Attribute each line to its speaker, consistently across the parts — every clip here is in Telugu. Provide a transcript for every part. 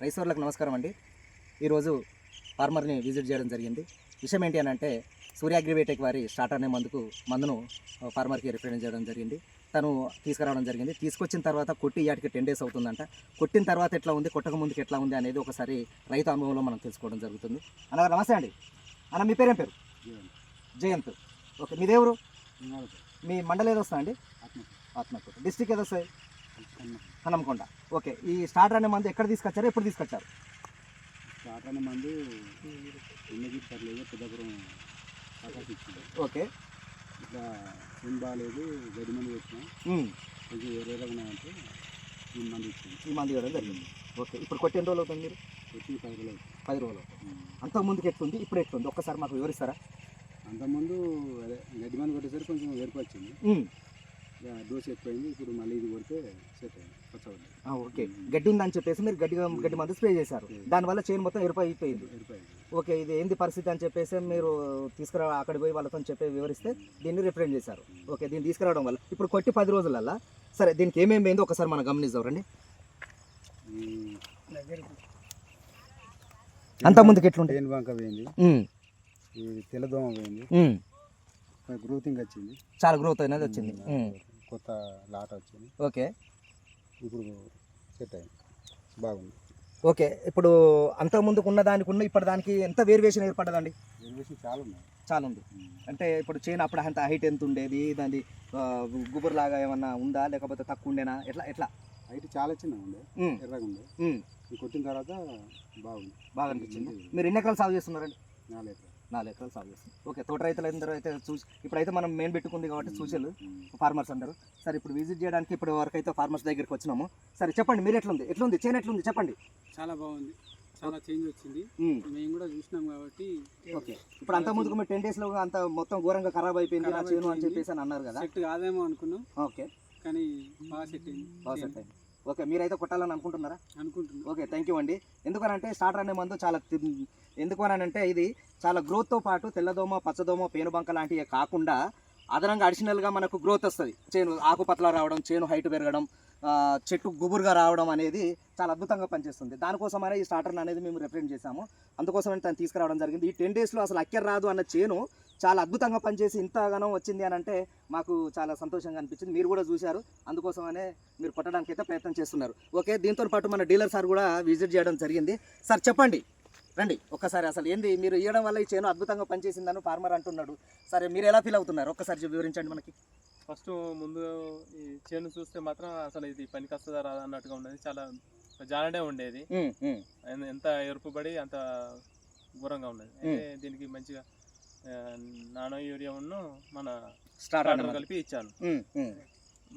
Speaker 1: రైతులకు నమస్కారం అండి. ఈరోజు ఫార్మర్ని విజిట్ చేయడం జరిగింది. విషయం ఏంటి అని అంటే సూర్య అగ్రిబయోటెక్ వారి స్టార్టర్ అనే మందును ఫార్మర్కి రిప్రజెంట్ చేయడం జరిగింది. తను తీసుకురావడం జరిగింది. తీసుకొచ్చిన తర్వాత కొట్టి యాటికి 10 days అవుతుందంట. కొట్టిన తర్వాత ఎట్లా ఉంది, కొట్టక ముందుకు ఎట్లా ఉంది అనేది ఒకసారి రైతు అనుభవంలో మనం తెలుసుకోవడం జరుగుతుంది. అన్న నమస్తే అండి. అన్న మీ పేరేం పేరు? జయంత్. ఓకే, మీదేవరు? మీ మండలం ఏదో వస్తా అండి? ఆత్మకూరు. డిస్ట్రిక్ట్ ఏదో వస్తాయి? హనంకొండ. ఓకే, ఈ స్టార్టర్ అనే మందు ఎక్కడ తీసుకొచ్చారు, ఎప్పుడు తీసుకొచ్చారు?
Speaker 2: స్టార్టర్ అనే మందు పెద్దపురం
Speaker 1: ఓకే,
Speaker 2: ఇట్లా ఏం బాగాలేదు, గడి మంది వచ్చినా కొంచెం వేరేగా ఉన్నాయంటే ఈ మంది ఇచ్చింది.
Speaker 1: ఈ మందు ఇవ్వడం జరిగింది. ఓకే, ఇప్పుడు కొట్టి ఎన్ని రోజులు అవుతుంది? మీరు
Speaker 2: వచ్చి 10 రోజులు అవుతుంది.
Speaker 1: 10 రోజులు అవుతుంది. అంతకుముందుకు ఎట్లుంది, ఇప్పుడు ఎట్లుంది ఒక్కసారి మాకు వివరిస్తారా?
Speaker 2: అంతకుముందు అదే గడ్డి మంది కొట్టేసరికి కొంచెం వేరుకు వచ్చింది, డోస్ ఎక్కువైంది. ఇప్పుడు మళ్ళీ ఇది కొడితే సెట్ అయింది, పచ్చబడి.
Speaker 1: ఓకే, గడ్డి ఉందని చెప్పేసి మీరు గడ్డి మందు స్ప్రే చేశారు, దానివల్ల చేను మొత్తం ఎరుపైపోయింది. ఓకే, ఇది ఏంది పరిస్థితి అని చెప్పేసి మీరు అక్కడికి పోయి వాళ్ళతో చెప్పి వివరిస్తే దీన్ని రిప్రజెంట్ చేశారు. ఓకే, దీన్ని తీసుకురావడం వల్ల ఇప్పుడు కొట్టి 10 రోజులల్లా సరే దీనికి ఏమేమి పోయిందో ఒకసారి మనం గమనిద్దాం రండి. అంత ముందుకు ఎట్లుంటే
Speaker 2: బంక పోయింది, ఈ తెల్లదోమ పోయింది, గ్రోతింగ్ వచ్చింది,
Speaker 1: చాలా గ్రోత్ అనేది వచ్చింది,
Speaker 2: కొత్త లాట వచ్చింది.
Speaker 1: ఓకే,
Speaker 2: ఇప్పుడు సెట్ అయింది, బాగుంది.
Speaker 1: ఓకే, ఇప్పుడు అంత ముందుకు ఉన్న దానికి ఉన్న ఇప్పటి దానికి ఎంత వేరియేషన్ ఏర్పడ్డదండి?
Speaker 2: వేరియేషన్ చాలా ఉన్నాయి,
Speaker 1: చాలా ఉంది. అంటే ఇప్పుడు చేను అప్పుడు అంత హైట్ ఎంత ఉండేది, దాని గుబురు లాగా ఏమన్నా ఉందా, లేకపోతే తక్కువ ఉండేనా, ఎట్లా ఎట్లా?
Speaker 2: హైట్ చాలా చిన్నగా ఉండే, ఎర్రగా ఉండే. కొట్టిన తర్వాత బాగా అనిపించింది.
Speaker 1: మీరు ఎన్ని ఎకరాలు సాగు చేస్తున్నారండి?
Speaker 2: 4 ఎకరాలు.
Speaker 1: 4 ఎకరాలు సాగు చేస్తున్నారు. ఓకే, తోట రైతులు అందరూ అయితే చూసి ఇప్పుడైతే మనం మెయిన్ పెట్టుకుంది కాబట్టి చూసేలు ఫార్మర్స్ అందరూ. సరే, ఇప్పుడు విజిట్ చేయడానికి ఇప్పుడు వరకు అయితే ఫార్మర్స్ దగ్గరికి వచ్చినాము. సరే చెప్పండి, మీరు ఎట్లుంది చేను ఎట్లుంది చెప్పండి.
Speaker 2: చాలా బాగుంది, చాలా చేంజ్ వచ్చింది, మేము కూడా చూసినాం కాబట్టి.
Speaker 1: ఓకే, ఇప్పుడు అంత ముందుకు మీరు 10 days లో అంత మొత్తం ఘోరంగా ఖరాబ్ అయిపోయింది నా చేను అని చెప్పేసి అని అన్నారు కదా.
Speaker 2: సెట్ కాదేమో అనుకున్నాం.
Speaker 1: ఓకే,
Speaker 2: కానీ బాగా సెట్ అయింది,
Speaker 1: బాగా సెట్ అయింది. ఓకే, మీరైతే కొట్టాలని అనుకుంటున్నారా?
Speaker 2: అనుకుంటున్నాం.
Speaker 1: ఓకే, థ్యాంక్ యూ అండి. ఎందుకనంటే స్టార్టర్ అనే మందు చాలా ఎందుకనంటే ఇది చాలా గ్రోత్తో పాటు తెల్లదోమ, పచ్చదోమ, పేనుబంక లాంటివి కాకుండా అదనంగా అడిషనల్గా మనకు గ్రోత్ వస్తుంది. చేను ఆకుపత్ల రావడం, చేను హైట్ పెరగడం, చెట్టు గుబురుగా రావడం అనేది చాలా అద్భుతంగా పనిచేస్తుంది. దానికోసమనే ఈ స్టార్టర్ అనేది మేము రిప్రజెంట్ చేశాము. అందుకోసమని తను తీసుకురావడం జరిగింది. ఈ 10 days లో అసలు అక్కర రాదు అన్న చేను చాలా అద్భుతంగా పనిచేసి ఇంతగానో వచ్చింది అని అంటే మాకు చాలా సంతోషంగా అనిపించింది. మీరు కూడా చూశారు, అందుకోసమనే మీరు కొట్టడానికి అయితే ప్రయత్నం చేస్తున్నారు. ఓకే, దీంతో పాటు మన డీలర్ సార్ కూడా విజిట్ చేయడం జరిగింది. సార్ చెప్పండి, రండి ఒక్కసారి, అసలు ఏంది మీరు ఇవ్వడం వల్ల ఈ చేను అద్భుతంగా పనిచేసిందని ఫార్మర్ అంటున్నాడు. సరే, మీరు ఎలా ఫీల్ అవుతున్నారు ఒక్కసారి వివరించండి మనకి.
Speaker 3: ఫస్ట్ ముందు ఈ చేను చూస్తే మాత్రం అసలు ఇది పనికి వస్తుందా రాదా అన్నట్టుగా ఉండేది, చాలా జానడే ఉండేది, ఎంత ఎరుపుబడి అంత ఘోరంగా ఉండేది. అయితే దీనికి మంచిగా నానో యూరియా మన స్టార్టర్ కలిపి ఇచ్చాను.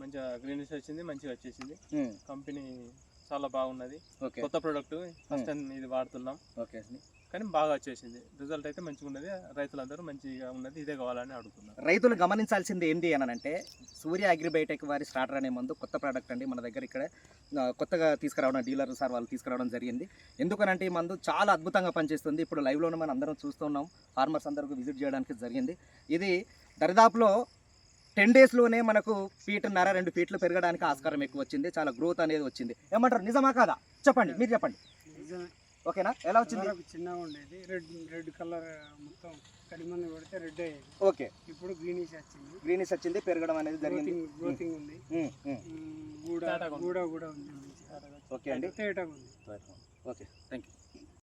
Speaker 3: మంచిగా గ్రీనిష్ వచ్చింది, మంచిగా వచ్చేసింది. కంపెనీ చాలా బాగున్నది, కొత్త ప్రోడక్ట్, ఫస్ట్ టైం ఇది వాడుతున్నాం. ఓకే, కానీ బాగా వచ్చేసింది, రిజల్ట్ అయితే మంచిగా ఉన్నది. రైతులందరూ మంచిగా ఉన్నది, ఇదే కావాలని అడుగుతున్నారు.
Speaker 1: రైతులు గమనించాల్సింది ఏంటి అని అంటే సూర్య అగ్రిబయోటెక్ వారి స్టార్టర్ అనే మందు కొత్త ప్రోడక్ట్ అండి. మన దగ్గర ఇక్కడ కొత్తగా తీసుకురావడం డీలర్ సార్ వాళ్ళు తీసుకురావడం జరిగింది. ఎందుకనంటే ఈ మందు చాలా అద్భుతంగా పనిచేస్తుంది. ఇప్పుడు లైవ్లోనే మనం అందరం చూస్తున్నాం, ఫార్మర్స్ అందరూ విజిట్ చేయడానికి జరిగింది. ఇది దరిదాపులో 10 days లోనే మనకు 1.5 ఫీట్లు పెరగడానికి ఆస్కారం ఎక్కువ వచ్చింది. చాలా గ్రోత్ అనేది వచ్చింది. ఏమంటారు, నిజమా కాదా? చెప్పండి, మీరు చెప్పండి. ఓకేనా, ఎలా వచ్చింది?
Speaker 2: చిన్నగా ఉండేది, రెడ్ కలర్ మొత్తం కడిమంది కొడితే రెడ్ అయ్యేది.
Speaker 1: ఓకే,
Speaker 2: ఇప్పుడు గ్రీనిష్ వచ్చింది,
Speaker 1: పెరగడం అనేది జరిగింది.
Speaker 2: గ్రోతింగ్ ఉంది, కూడా ఉంది.
Speaker 1: ఓకే అండి,
Speaker 2: తేటగా ఉంది.
Speaker 1: Okay, thank you.